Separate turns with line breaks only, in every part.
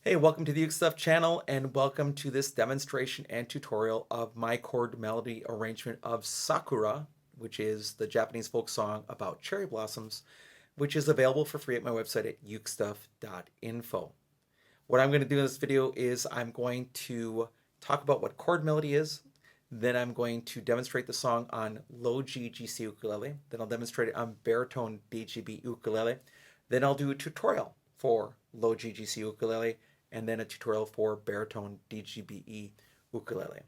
Hey, welcome to the Uke Stuff channel and welcome to this demonstration and tutorial of my chord melody arrangement of Sakura, which is the Japanese folk song about cherry blossoms, which is available for free at my website at ukestuff.info. What I'm going to do in this video is I'm going to talk about what chord melody is, then I'm going to demonstrate the song on low G GC ukulele, then I'll demonstrate it on baritone DGBE ukulele, then I'll do a tutorial for low G GC ukulele, and then a tutorial for baritone DGBE ukulele.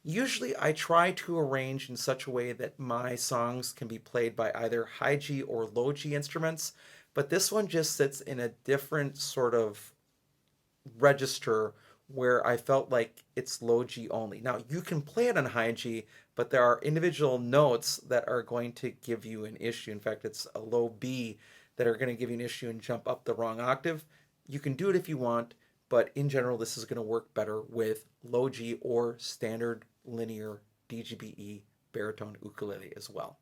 Usually I try to arrange in such a way that my songs can be played by either high G or low G instruments, but this one just sits in a different sort of register where I felt like it's low G only. Now you can play it on high G, but there are individual notes that are going to give you an issue. In fact, it's a low B that are going to give you an issue and jump up the wrong octave. You can do it if you want, but in general, this is going to work better with low G or standard linear DGBE baritone ukulele as well.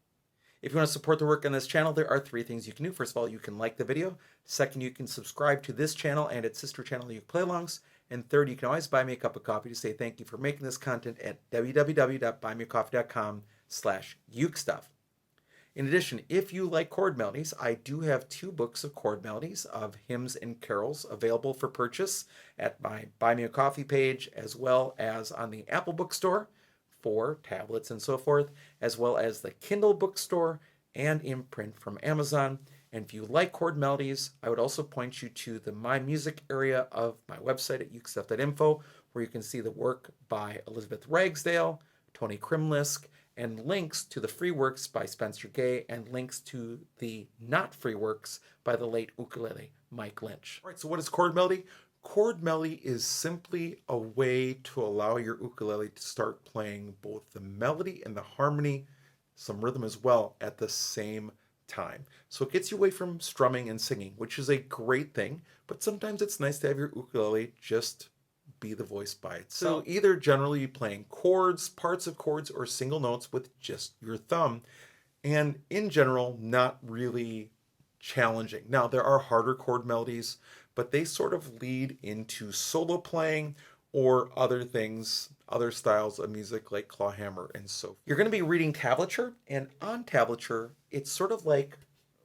If you want to support the work on this channel, there are three things you can do. First of all, you can like the video. Second, you can subscribe to this channel and its sister channel, Uke Play-Alongs. And third, you can always buy me a cup of coffee to say thank you for making this content at www.buymeacoffee.com/ukestuff. In addition, if you like chord melodies, I do have 2 books of chord melodies of hymns and carols available for purchase at my Buy Me a Coffee page, as well as on the Apple Bookstore for tablets and so forth, as well as the Kindle Bookstore and in print from Amazon. And if you like chord melodies, I would also point you to the My Music area of my website at ukestuff.info, where you can see the work by Elizabeth Ragsdale, Tony Krimlisk, and links to the free works by Spencer Gay and links to the not free works by the late ukulele Mike Lynch. All right, so what is chord melody? Chord melody is simply a way to allow your ukulele to start playing both the melody and the harmony, some rhythm as well, at the same time. So it gets you away from strumming and singing, which is a great thing, but sometimes it's nice to have your ukulele just be the voice by itself. So either generally playing chords, parts of chords, or single notes with just your thumb, and in general, not really challenging. Now, there are harder chord melodies, but they sort of lead into solo playing or other things, other styles of music like clawhammer and so forth. You're going to be reading tablature, and on tablature, it's sort of like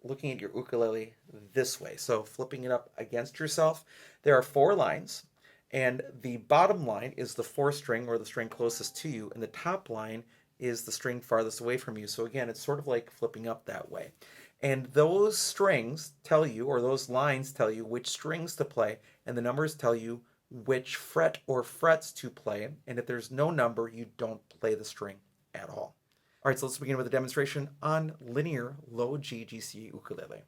looking at your ukulele this way. So flipping it up against yourself, there are 4 lines. And the bottom line is the 4th string or the string closest to you, and the top line is the string farthest away from you. So again, it's sort of like flipping up that way. And those strings tell you, or those lines tell you which strings to play, and the numbers tell you which fret or frets to play. And if there's no number, you don't play the string at all. All right, so let's begin with a demonstration on linear low G GC ukulele.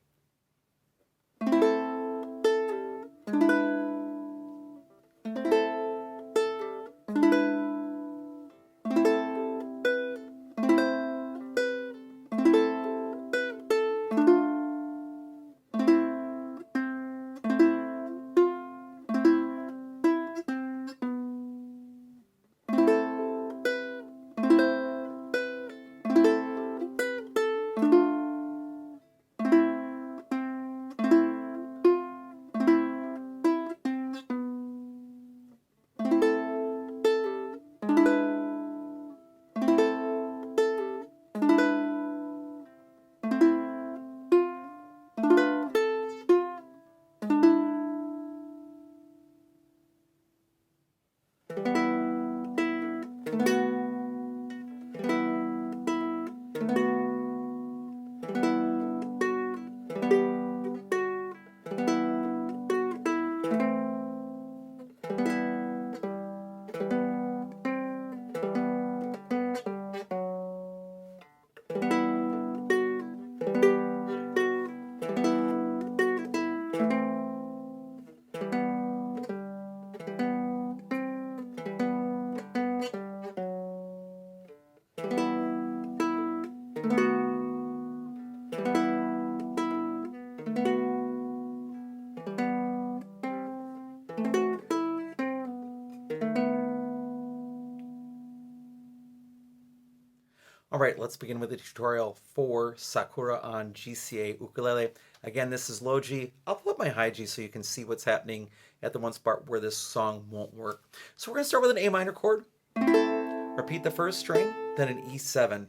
All right, let's begin with the tutorial for Sakura on GCEA ukulele. Again, this is low G. I'll pull up my high G so you can see what's happening at the one spot where this song won't work. So we're going to start with an A minor chord. Repeat the first string, then an E7.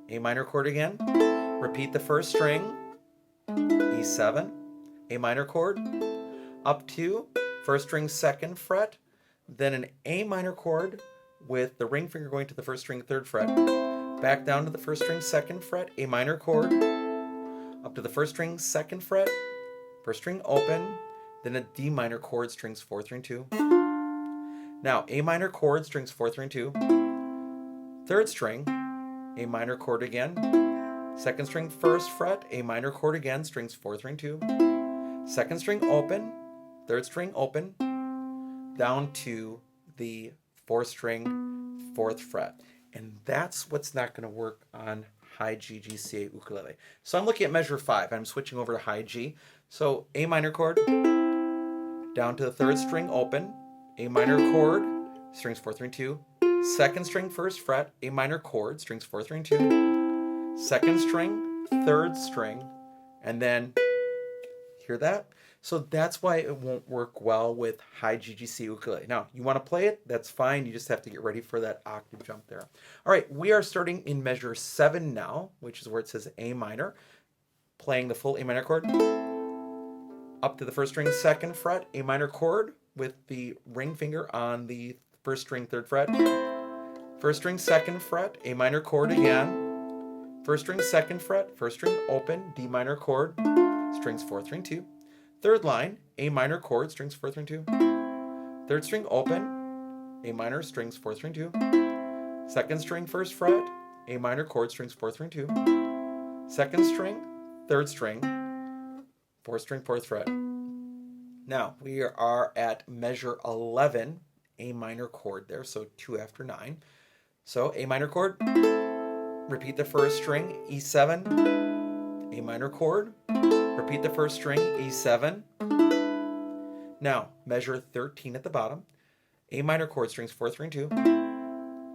A minor chord again. Repeat the first string, E7. A minor chord. Up to first string, second fret. Then an A minor chord with the ring finger going to the first string, third fret. Back down to the first string, second fret, A minor chord. Up to the first string, second fret, first string open, then a D minor chord, strings 4, 3, and 2. Now, A minor chord, strings 4, 3, and 2. Third string, A minor chord again. Second string, first fret, A minor chord again, strings 4, 3, and 2. Second string open, third string open, down to the fourth string, fourth fret. And that's what's not going to work on high G GCEA ukulele. So I'm looking at measure 5. I'm switching over to high G. So A minor chord, down to the third string open, A minor chord, strings 4, 3, and 2. Second string, first fret, A minor chord, strings 4, 3, and 2. Second string, third string, and then, hear that? So that's why it won't work well with high G GCEA ukulele. Now, you want to play it, that's fine. You just have to get ready for that octave jump there. All right, we are starting in measure 7 now, which is where it says A minor, playing the full A minor chord. Up to the first string, second fret, A minor chord with the ring finger on the first string, third fret. First string, second fret, A minor chord again. First string, second fret, first string open, D minor chord, strings 4, 3, and 2. Third line, A minor chord, strings 4, 3, and 2. Third string open, A minor, strings 4, 3, and 2. Second string, first fret, A minor chord, strings 4, 3, and 2. Second string, third string, fourth string, fourth fret. Now we are at measure 11, A minor chord there, so 2 after 9. So A minor chord, repeat the first string, E7, A minor chord, repeat the first string, E7. Now, measure 13 at the bottom. A minor chord, strings 4, 3, and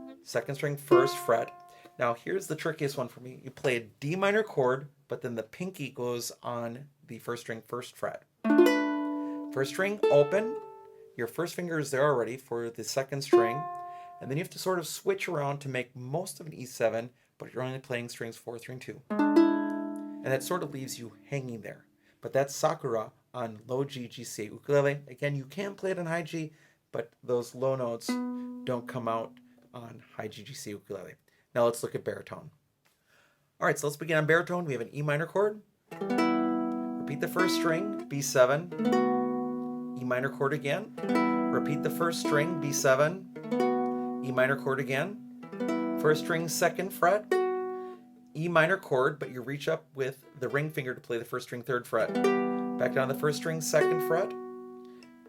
2. Second string, first fret. Now, here's the trickiest one for me. You play a D minor chord, but then the pinky goes on the first string, first fret. First string, open. Your first finger is there already for the second string. And then you have to sort of switch around to make most of an E7, but you're only playing strings 4, 3, and 2. And that sort of leaves you hanging there. But that's Sakura on low G GCEA ukulele. Again, you can play it on high G, but those low notes don't come out on high G GCEA ukulele. Now let's look at baritone. All right, so let's begin on baritone. We have an E minor chord. Repeat the first string, B7. E minor chord again. Repeat the first string, B7. E minor chord again. First string, second fret. E minor chord, but you reach up with the ring finger to play the first string, third fret. Back down the first string, second fret.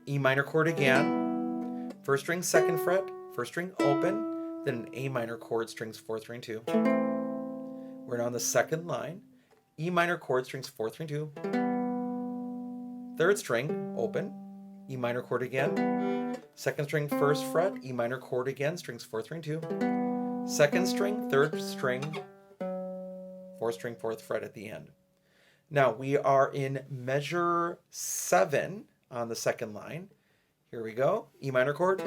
E minor chord again. First string, second fret. First string open. Then an A minor chord, strings 4, 3, and 2. We're now on the second line. E minor chord, strings 4, 3, and 2. Third string, open. E minor chord again. Second string, first fret. E minor chord again, strings 4, 3, and 2. Second string, third string, fourth string, fourth fret at the end. Now we are in measure 7 on the second line. Here we go. E minor chord,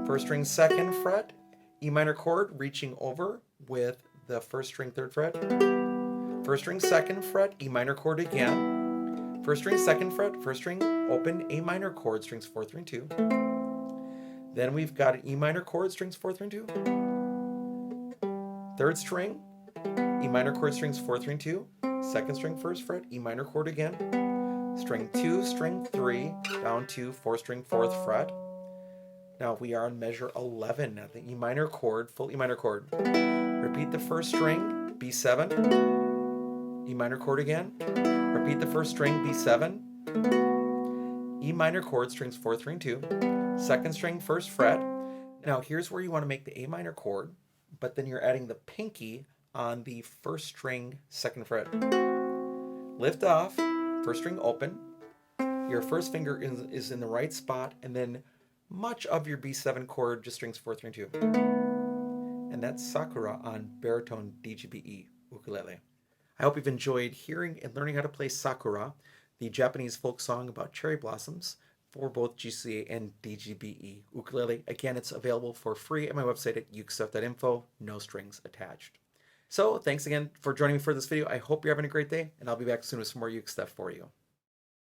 first string, second fret, E minor chord, reaching over with the first string, third fret. First string, second fret, E minor chord again. First string, second fret, first string, open, A minor chord, strings 4, 3, and 2. Then we've got an E minor chord, strings 4, 3, and 2. Third string, E minor chord, strings 4, 3, and 2. Second string, first fret, E minor chord again. String 2, string 3, down to fourth string, fourth fret. Now we are on measure 11 at the E minor chord, full E minor chord. Repeat the first string, B7, E minor chord again. Repeat the first string, B7, E minor chord, strings 4, 3, and 2. Second string, first fret. Now here's where you want to make the A minor chord, but then you're adding the pinky on the first string, second fret. Lift off, first string open. Your first finger is in the right spot, and then much of your B7 chord just strings 4, 3, and 2. and that's Sakura on baritone DGBE ukulele. I hope you've enjoyed hearing and learning how to play Sakura, the Japanese folk song about cherry blossoms, for both GCEA and DGBE ukulele. Again, it's available for free at my website at ukestuff.info, no strings attached. So thanks again for joining me for this video. I hope you're having a great day, and I'll be back soon with some more uke stuff for you.